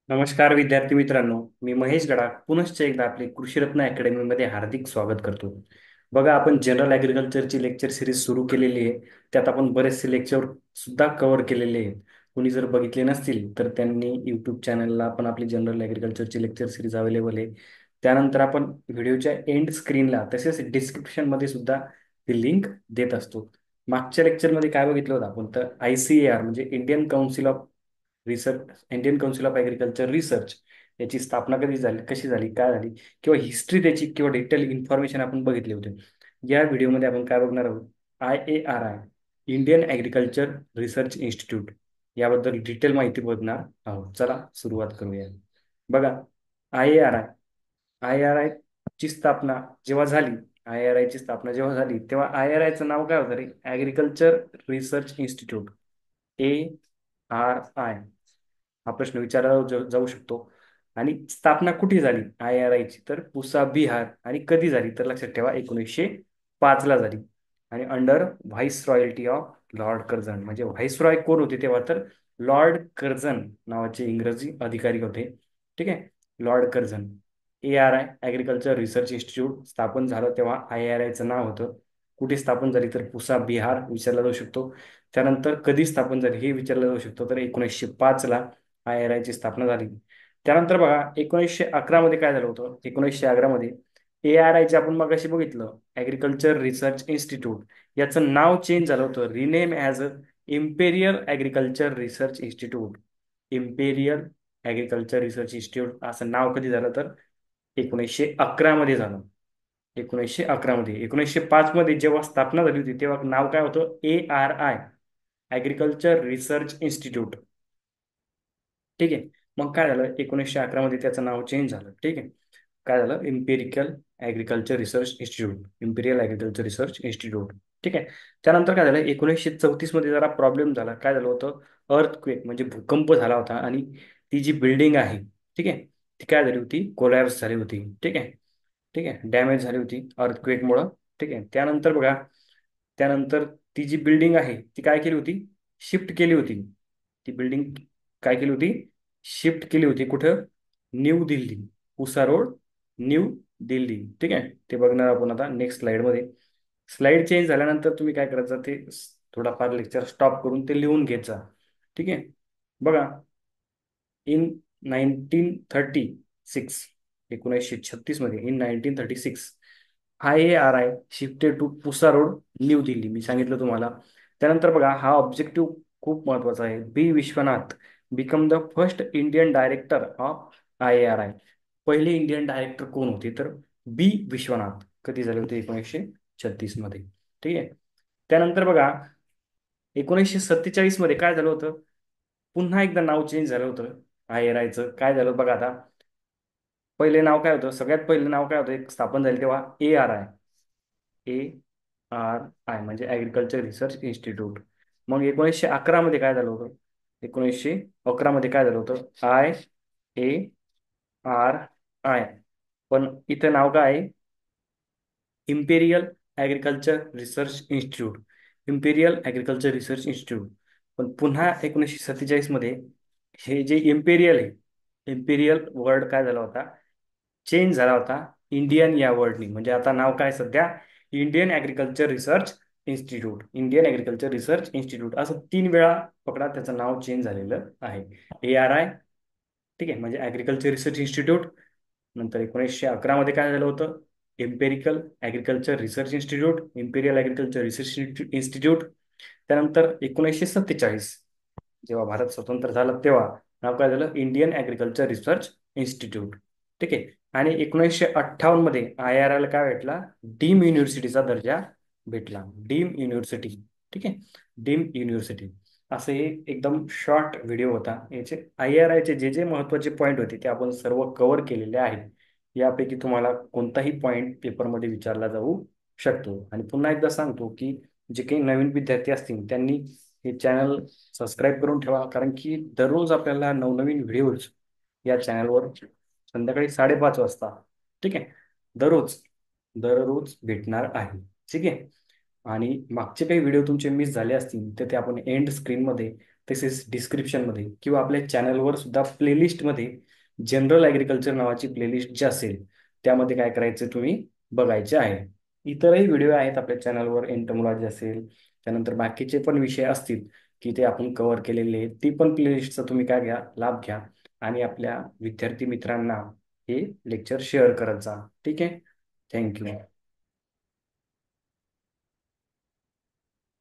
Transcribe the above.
नमस्कार विद्यार्थी मित्रांनो, मी महेश गडाख पुनश्च एकदा आपले कृषीरत्न अकॅडमीमध्ये हार्दिक स्वागत करतो. बघा, आपण जनरल ॲग्रिकल्चरची लेक्चर सिरीज सुरू केलेली आहे. त्यात आपण बरेचसे लेक्चर सुद्धा कव्हर केलेले आहेत. कोणी जर बघितले नसतील तर त्यांनी यूट्यूब चॅनलला आपण आपली जनरल ॲग्रिकल्चरची लेक्चर सिरीज अवेलेबल आहे. त्यानंतर आपण व्हिडिओच्या एंड स्क्रीनला तसेच डिस्क्रिप्शनमध्ये सुद्धा ती लिंक देत असतो. मागच्या लेक्चरमध्ये काय बघितलं होतं आपण, तर ICAR म्हणजे Indian council of agriculture research याची स्थापना कधी झाली, कशी झाली, काय झाली, किंवा हिस्ट्री त्याची किंवा डिटेल इन्फॉर्मेशन आपण बघितले होते. या व्हिडिओमध्ये आपण काय बघणार आहोत, IARI Indian agriculture research institute याबद्दल डिटेल माहिती बघणार आहोत. चला सुरुवात करूया. बघा, I A R I I A R I स्थापना जेव्हा झाली IARI ची स्थापना जेव्हा झाली तेव्हा IARIचं नाव काय होतं रे, ॲग्रिकल्चर रिसर्च इन्स्टिट्यूट, ARI. हा प्रश्न विचारला जाऊ शकतो. आणि स्थापना कुठे झाली IARI ची, तर पुसा बिहार. आणि कधी झाली तर लक्षात ठेवा, 1905 ला झाली. आणि under viceroyalty of Lord Curzon. म्हणजे व्हाईस रॉय कोण होते तेव्हा, तर लॉर्ड कर्झन नावाचे इंग्रजी अधिकारी होते. ठीक आहे, Lord Curzon. ARI agriculture research institute स्थापन झालं तेव्हा IARIचं नाव होतं. कुठे स्थापन झाली तर पुसा बिहार विचारला जाऊ शकतो. त्यानंतर कधी स्थापन झाली हे विचारलं जाऊ शकतो, तर 1905 ला IARI ची स्थापना झाली. त्यानंतर बघा, 1911 मध्ये काय झालं होतं, 1911 मध्ये ARI आपण मग अशी बघितलं ॲग्रिकल्चर रिसर्च इन्स्टिट्यूट, याचं नाव चेंज झालं होतं, rename as imperial agriculture research institute. Imperial agriculture research institute असं नाव कधी झालं, तर 1911 मध्ये झालं. 1911 मध्ये. 1905 मध्ये जेव्हा स्थापना झाली होती तेव्हा नाव काय होतं, ARI ॲग्रिकल्चर रिसर्च इन्स्टिट्यूट. ठीक आहे. मग काय झालं, 1911 मध्ये त्याचं नाव चेंज झालं. ठीक आहे. काय झालं, इम्पेरियल ॲग्रिकल्चर रिसर्च इन्स्टिट्यूट. ठीक आहे. त्यानंतर काय झालं, 1934 मध्ये जरा प्रॉब्लेम झाला. काय झालं होतं, अर्थक्वेक म्हणजे भूकंप झाला होता. आणि ती जी बिल्डिंग आहे, ठीक आहे, ती काय झाली होती, कोलॅप्स झाली होती. ठीक आहे. ठीक आहे, डॅमेज झाली होती अर्थक्वेकमुळं. ठीक आहे. त्यानंतर बघा, त्यानंतर ती जी बिल्डिंग आहे ती काय केली होती, शिफ्ट केली होती. ती बिल्डिंग काय केली होती, शिफ्ट केली होती कुठं, न्यू दिल्ली. उसा रोड, न्यू दिल्ली. ठीक आहे. ते बघणार आपण आता नेक्स्ट स्लाइडमध्ये. स्लाइड चेंज झाल्यानंतर तुम्ही काय करायचं, ते थोडाफार लेक्चर स्टॉप करून ते लिहून घ्यायचा. ठीक आहे. बघा, इन 1936, 1936 मध्ये, in 1936 IARI shifted to Pusa road, New Delhi. मी सांगितलं तुम्हाला. त्यानंतर बघा, हा ऑब्जेक्टिव्ह खूप महत्वाचा आहे. B. Vishwanath become the first Indian director of IARI. पहिले इंडियन डायरेक्टर कोण होते, तर B. विश्वनाथ. कधी झाले होते, 1936 मध्ये. ठीक आहे. त्यानंतर बघा, 1947 मध्ये काय झालं होतं, पुन्हा एकदा नाव चेंज झालं होतं IARIचं. काय झालं बघा आता, पहिले नाव काय होतं, सगळ्यात पहिले नाव काय होतं, एक स्थापन झाले तेव्हा ARI. ARI म्हणजे ॲग्रिकल्चर रिसर्च इन्स्टिट्यूट. मग 1911 मध्ये काय झालं होतं, 1911 मध्ये काय झालं होतं, IARI. पण इथं नाव काय आहे, imperial agriculture research institute. Imperial agriculture research institute. पण पुन्हा 1947 मध्ये हे जे इम्पेरियल आहे, इम्पेरियल वर्ड काय झाला होता, चेंज झाला होता इंडियन या वर्डनी. म्हणजे आता नाव काय सध्या, Indian agriculture research institute. Indian agriculture research institute असं 3 वेळा पकडा त्याचं नाव चेंज झालेलं आहे. ARI, ठीक आहे, म्हणजे ॲग्रिकल्चर रिसर्च इन्स्टिट्यूट. नंतर 1911 मध्ये काय झालं होतं, empirical agriculture research institute, imperial agriculture research institute. त्यानंतर 1947 जेव्हा भारत स्वतंत्र झाला तेव्हा नाव काय झालं, इंडियन ॲग्रिकल्चर रिसर्च इन्स्टिट्यूट. ठीक आहे. आणि 1958 मध्ये IARI ला काय भेटला, डीम युनिव्हर्सिटीचा दर्जा भेटला. Deem university. ठीक आहे, डीम युनिव्हर्सिटी. असं हे एकदम शॉर्ट व्हिडिओ होता. याचे IARI चे जे जे महत्वाचे पॉईंट होते ते आपण सर्व कव्हर केलेले आहेत. यापैकी तुम्हाला कोणताही पॉईंट पेपरमध्ये विचारला जाऊ शकतो. आणि पुन्हा एकदा सांगतो की जे काही नवीन विद्यार्थी असतील त्यांनी हे चॅनल सबस्क्राईब करून ठेवा, कारण की दररोज आपल्याला नवनवीन व्हिडिओज या चॅनलवर संध्याकाळी 5:30 वाजता, ठीक आहे, दररोज दररोज भेटणार आहे. ठीक आहे. आणि मागचे काही व्हिडिओ तुमचे मिस झाले असतील तर ते आपण एंड स्क्रीनमध्ये तसेच डिस्क्रिप्शनमध्ये किंवा आपल्या चॅनलवर सुद्धा प्लेलिस्टमध्ये जनरल ॲग्रिकल्चर नावाची प्लेलिस्ट जी असेल त्यामध्ये काय करायचं तुम्ही बघायचे आहे. इतरही व्हिडिओ आहेत आपल्या चॅनलवर, एंटोमॉलॉजी असेल, त्यानंतर बाकीचे पण विषय असतील की ते आपण कव्हर केलेले आहेत. ती पण प्लेलिस्टचा तुम्ही काय घ्या, लाभ घ्या आणि आपल्या विद्यार्थी मित्रांना हे लेक्चर शेअर करत जा. ठीक आहे. थँक्यू.